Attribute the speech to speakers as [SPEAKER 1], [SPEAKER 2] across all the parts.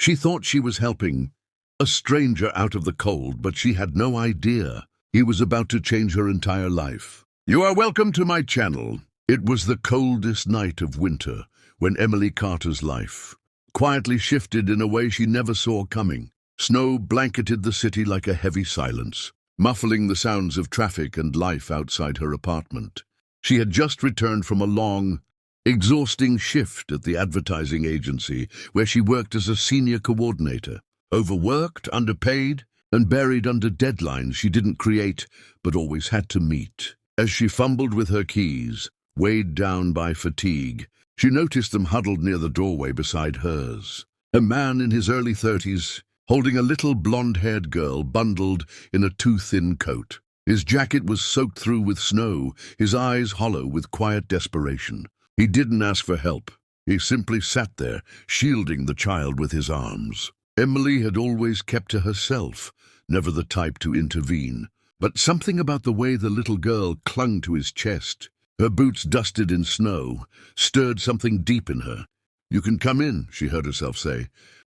[SPEAKER 1] She thought she was helping a stranger out of the cold, but she had no idea he was about to change her entire life. You are welcome to my channel. It was the coldest night of winter when Emily Carter's life quietly shifted in a way she never saw coming. Snow blanketed the city like a heavy silence, muffling the sounds of traffic and life outside her apartment. She had just returned from a long, exhausting shift at the advertising agency where she worked as a senior coordinator. Overworked, underpaid, and buried under deadlines she didn't create but always had to meet. As she fumbled with her keys, weighed down by fatigue, she noticed them huddled near the doorway beside hers. A man in his early 30s, holding a little blonde-haired girl bundled in a too-thin coat. His jacket was soaked through with snow, his eyes hollow with quiet desperation. He didn't ask for help. He simply sat there, shielding the child with his arms. Emily had always kept to herself, never the type to intervene. But something about the way the little girl clung to his chest, her boots dusted in snow, stirred something deep in her. "You can come in," she heard herself say,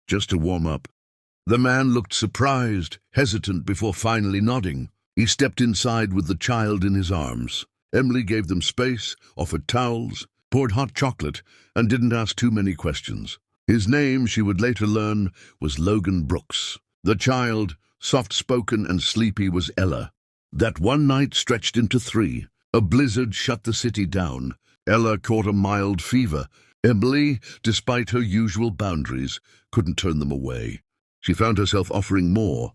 [SPEAKER 1] "just to warm up." The man looked surprised, hesitant before finally nodding. He stepped inside with the child in his arms. Emily gave them space, offered towels, poured hot chocolate, and didn't ask too many questions. His name, she would later learn, was Logan Brooks. The child, soft-spoken and sleepy, was Ella. That one night stretched into 3. A blizzard shut the city down. Ella caught a mild fever. Emily, despite her usual boundaries, couldn't turn them away. She found herself offering more.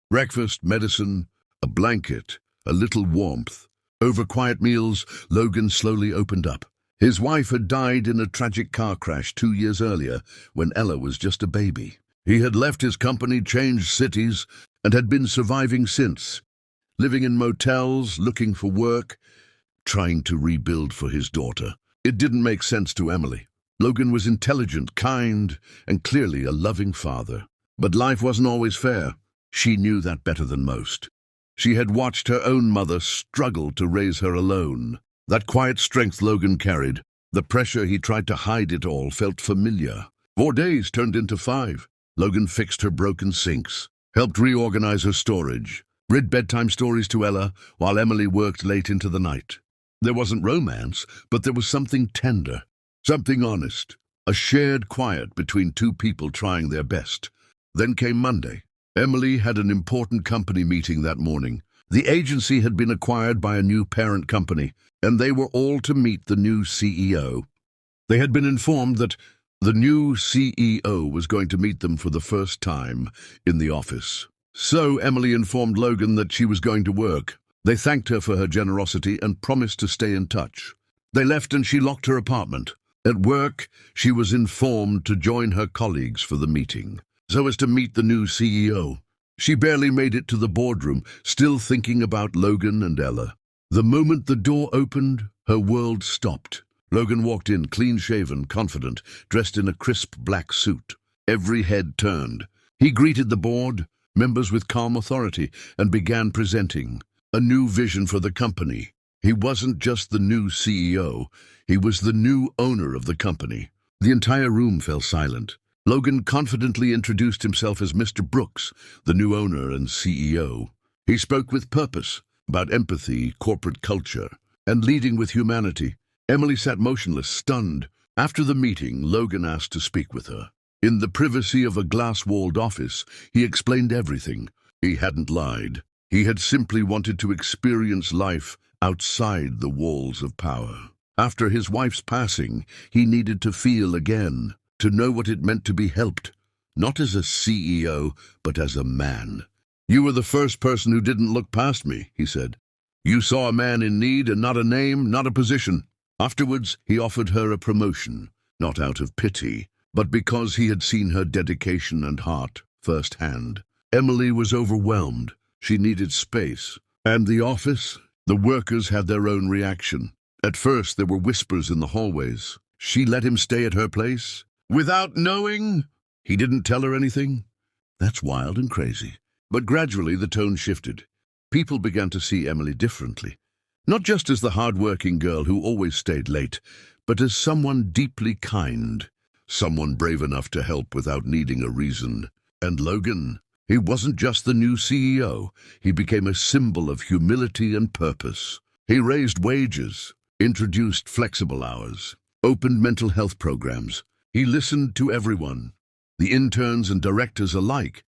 [SPEAKER 1] Breakfast, medicine, a blanket, a little warmth. Over quiet meals, Logan slowly opened up. His wife had died in a tragic car crash 2 years earlier, when Ella was just a baby. He had left his company, changed cities, and had been surviving since, living in motels, looking for work, trying to rebuild for his daughter. It didn't make sense to Emily. Logan was intelligent, kind, and clearly a loving father. But life wasn't always fair. She knew that better than most. She had watched her own mother struggle to raise her alone. That quiet strength Logan carried, the pressure he tried to hide it all, felt familiar. 4 days turned into 5. Logan fixed her broken sinks, helped reorganize her storage, read bedtime stories to Ella while Emily worked late into the night. There wasn't romance, but there was something tender, something honest, a shared quiet between 2 people trying their best. Then came Monday. Emily had an important company meeting that morning. The agency had been acquired by a new parent company, and they were all to meet the new CEO. They had been informed that the new CEO was going to meet them for the first time in the office. So Emily informed Logan that she was going to work. They thanked her for her generosity and promised to stay in touch. They left and she locked her apartment. At work, she was informed to join her colleagues for the meeting, so as to meet the new CEO. She barely made it to the boardroom, still thinking about Logan and Ella. The moment the door opened, her world stopped. Logan walked in, clean-shaven, confident, dressed in a crisp black suit. Every head turned. He greeted the board, members with calm authority, and began presenting a new vision for the company. He wasn't just the new CEO, he was the new owner of the company. The entire room fell silent. Logan confidently introduced himself as Mr. Brooks, the new owner and CEO. He spoke with purpose, about empathy, corporate culture, and leading with humanity. Emily sat motionless, stunned. After the meeting, Logan asked to speak with her. In the privacy of a glass-walled office, he explained everything. He hadn't lied. He had simply wanted to experience life outside the walls of power. After his wife's passing, he needed to feel again, to know what it meant to be helped, not as a CEO, but as a man. "You were the first person who didn't look past me," he said. "You saw a man in need and not a name, not a position." Afterwards, he offered her a promotion, not out of pity, but because he had seen her dedication and heart firsthand. Emily was overwhelmed. She needed space. And the office? The workers had their own reaction. At first, there were whispers in the hallways. She let him stay at her place? Without knowing? He didn't tell her anything? That's wild and crazy. But gradually the tone shifted. People began to see Emily differently. Not just as the hard-working girl who always stayed late, but as someone deeply kind, someone brave enough to help without needing a reason. And Logan, he wasn't just the new CEO, he became a symbol of humility and purpose. He raised wages, introduced flexible hours, opened mental health programs. He listened to everyone, the interns and directors alike,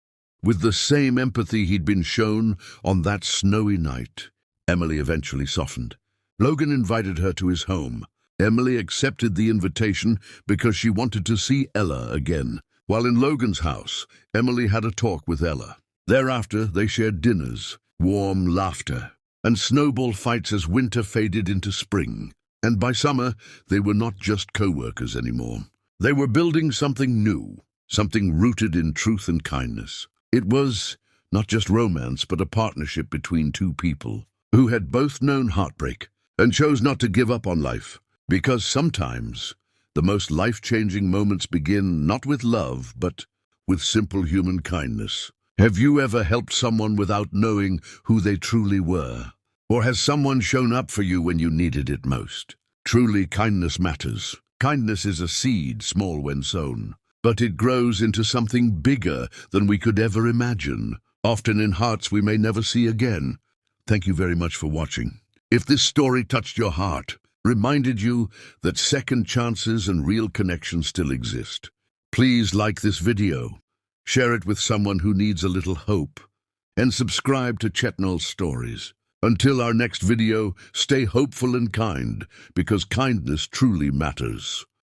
[SPEAKER 1] with the same empathy he'd been shown on that snowy night. Emily eventually softened. Logan invited her to his home. Emily accepted the invitation because she wanted to see Ella again. While in Logan's house, Emily had a talk with Ella. Thereafter, they shared dinners, warm laughter, and snowball fights as winter faded into spring. And by summer, they were not just co-workers anymore. They were building something new, something rooted in truth and kindness. It was not just romance, but a partnership between two people who had both known heartbreak and chose not to give up on life. Because sometimes the most life-changing moments begin not with love, but with simple human kindness. Have you ever helped someone without knowing who they truly were? Or has someone shown up for you when you needed it most? Truly, kindness matters. Kindness is a seed, small when sown, but it grows into something bigger than we could ever imagine, often in hearts we may never see again. Thank you very much for watching. If this story touched your heart, reminded you that second chances and real connections still exist, please like this video, share it with someone who needs a little hope, and subscribe to Chetnal Stories. Until our next video, stay hopeful and kind, because kindness truly matters.